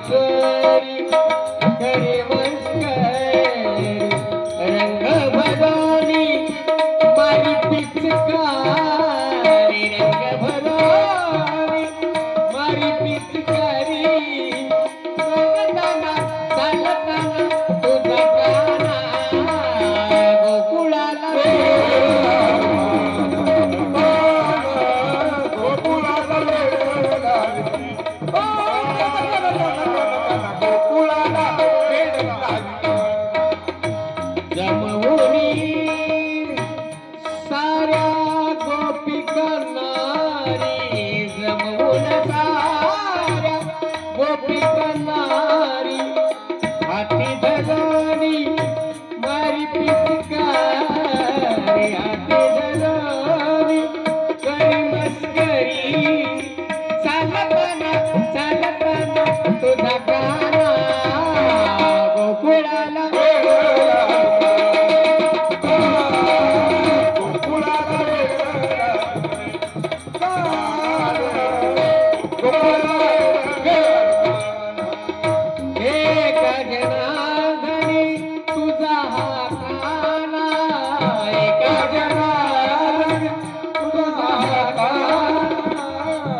मस्करी करे मस्करी रंग भगवनी मारी पिचकारी रंग भगवनी मारी पिचकारी चालताना चालताना तुझा काना गोकुळाला जमवुनी साऱ्या गोपिका नारी जमवून साऱ्या गोपिका नारी हाती धरणी मारी पिचकारी हाती धरणी करी मस्करी चालताना चालताना तुझा गाना गोकुळाला एका जनार्दनी तुझा हा काना एका जनार्दनी तुझा हा काना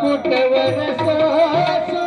कुटवर सोसू